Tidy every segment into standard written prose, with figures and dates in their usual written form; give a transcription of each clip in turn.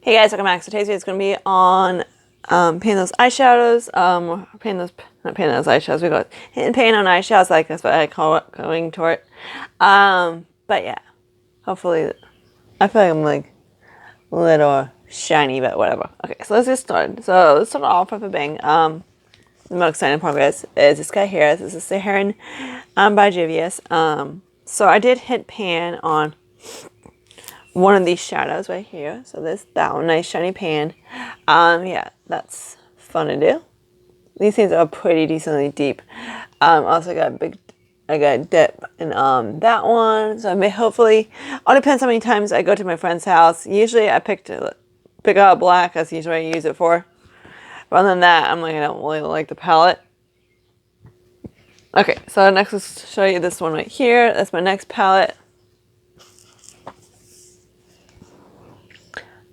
Hey guys, welcome back. So today's video is going to be on painting those eyeshadows, not painting those eyeshadows, we go painting on eyeshadows, like that's what I call it, going toward. But yeah, hopefully, I feel like I'm like a little shiny, but whatever. Okay, so let's get started. So let's start off with a bang. The most exciting part is this guy here. This is Saharan by Jivius. So I did hit pan on one of these shadows right here. So that one, nice shiny pan. Yeah, that's fun to do. These things are pretty decently deep. Also I got a dip in that one. So I may hopefully, all depends how many times I go to my friend's house. Usually I pick out black. That's usually what I use it for. But other than that, I'm like, I don't really like the palette. Okay, so next let's show you this one right here. That's my next palette.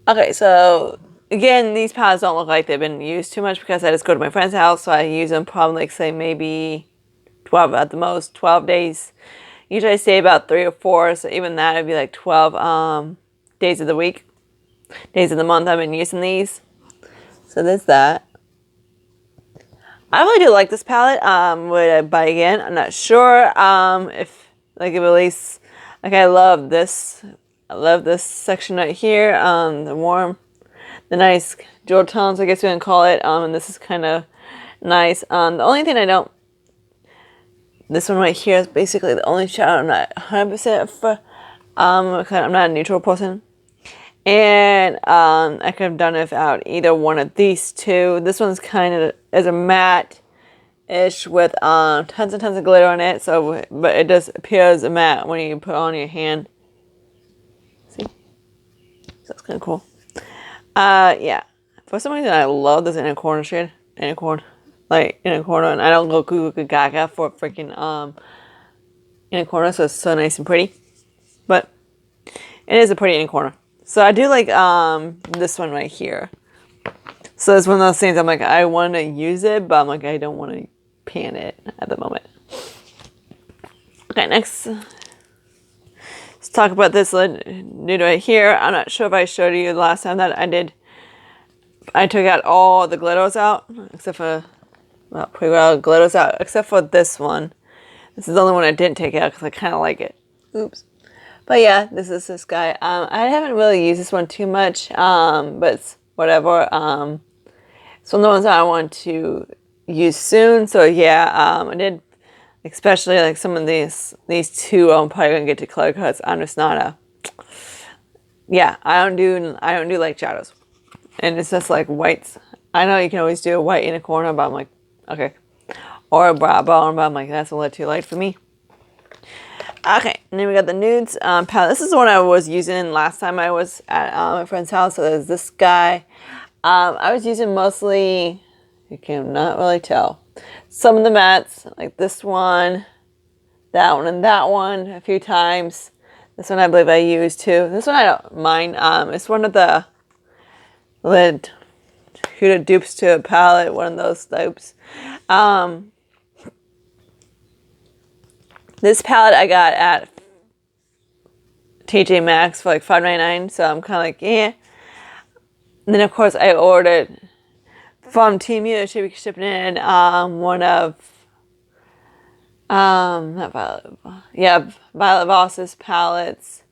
Okay, so again, these palettes don't look like they've been used too much because I just go to my friend's house, so I use them probably like say maybe 12 at the most, 12 days. Usually I stay about 3 or 4, so even that would be like 12 days of the week, days of the month I've been using these. So there's that. I really do like this palette. Would I buy again? I'm not sure. If like it release, like I love this. I love this section right here. The nice jewel tones, I guess we can call it. And this is kind of nice. The only thing this one right here is basically the only shadow I'm not 100% for. I'm not a neutral person. And I could have done it without either one of these two. This one's kind of is a matte-ish with tons and tons of glitter on it. So, but it does appear as a matte when you put it on your hand. See, so that's kind of cool. Yeah. For some reason, I love this inner corner shade. Inner corner, and I don't go cuckoo gaga for freaking inner corner. So it's so nice and pretty. But it is a pretty inner corner. So I do like this one right here. So it's one of those things I'm like, I want to use it, but I'm like, I don't want to pan it at the moment. Okay, next. Let's talk about this nude right here. I'm not sure if I showed you the last time that I did. I took out all the glitters out, except for, well, pretty well glitters out, except for this one. This is the only one I didn't take out because I kind of like it. Oops. But yeah, this is this guy. I haven't really used this one too much, but it's whatever. It's one of the ones I want to use soon. So yeah, I did, especially like some of these two. I'm probably gonna get to color because I'm just not a. Yeah, I don't do like shadows, and it's just like whites. I know you can always do a white in a corner, but I'm like, okay, or a brow bone, but I'm like, that's a little too light for me. Okay, and then we got the nudes palette. This is the one I was using last time I was at my friend's house. So there's this guy. I was using mostly, you cannot really tell, some of the mattes, like this one, and that one a few times. This one I believe I used too. This one I don't mind. It's one of the Huda dupes to a palette, one of those dupes. This palette I got at TJ Maxx for like $5.99, so I'm kind of like, yeah. And then of course I ordered from Temu. It should be shipping in one of not Violet, yeah, Violet Voss's palettes.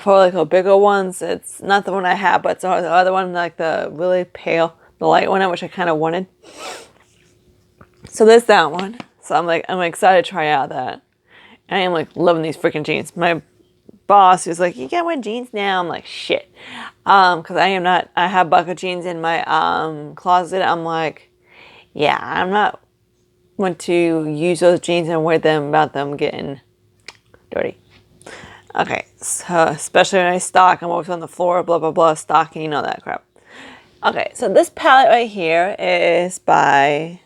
For like the bigger ones. It's not the one I have, but it's the other one, like the really pale, the light one, which I kind of wanted. So there's that one. So I'm excited to try out that. I am like loving these freaking jeans. My boss was like, you can't wear jeans now. I'm like, shit. Because I have a bucket of jeans in my closet. I'm like, yeah, I'm not want to use those jeans and wear them without them getting dirty. Okay, so especially when I stock, I'm always on the floor, blah, blah, blah, stocking, all that crap. Okay, so this palette right here is by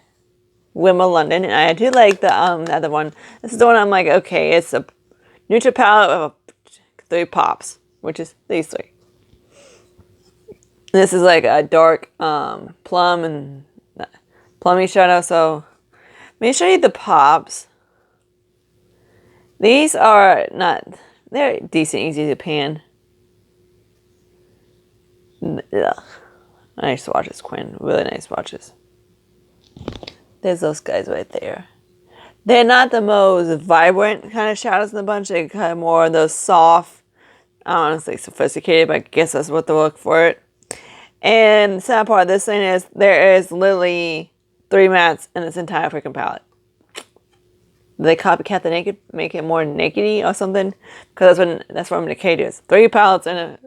Wimma London, and I do like the other one. This is the one I'm like, okay, it's a neutral palette with 3 pops, which is these 3. This is like a dark plum and plummy shadow, so let me show you the pops. These are not, they're decent, easy to pan. Ugh. Nice swatches, Quinn. Really nice swatches. There's those guys right there. They're not the most vibrant kind of shadows in the bunch. They're kind of more of those soft, I don't want to say sophisticated, but I guess that's what they look for it. And the sad part of this thing is there is literally 3 mattes in this entire freaking palette. They copycat the naked, make it more nakedy or something, because that's what Decay does. 3 palettes and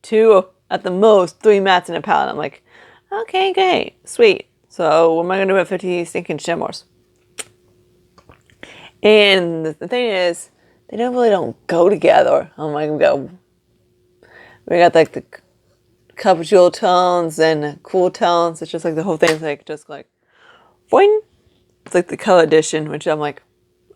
2 at the most, 3 mattes in a palette. I'm like, okay, great, sweet. So what am I gonna do with 50 stinking shimmers? And the thing is, they don't go together. Oh my god, we got like the cup jewel tones and cool tones. It's just like the whole thing's like just like, boing. It's like the color edition, which I'm like,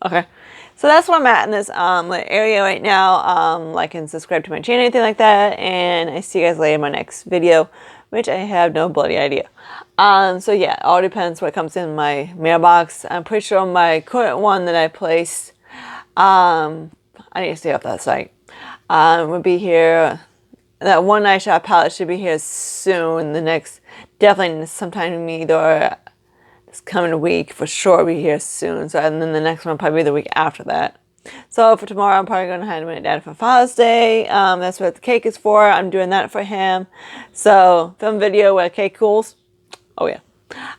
okay. So that's where I'm at in this area right now. Like and subscribe to my channel, anything like that. And I see you guys later in my next video, which I have no bloody idea. So yeah, it all depends what comes in my mailbox. I'm pretty sure my current one that I placed, I need to stay off that site, will be here. That one eyeshadow palette should be here soon. The next, definitely sometime either this coming week for sure be here soon. So and then the next one will probably be the week after that. So for tomorrow, I'm probably going to hand my dad for Father's Day. That's what the cake is for. I'm doing that for him. So film video where cake cools. Oh yeah.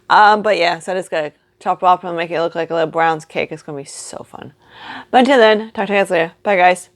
But yeah, so I just gotta chop it up and make it look like a little Brown's cake. It's gonna be so fun. But until then, talk to you guys later. Bye guys.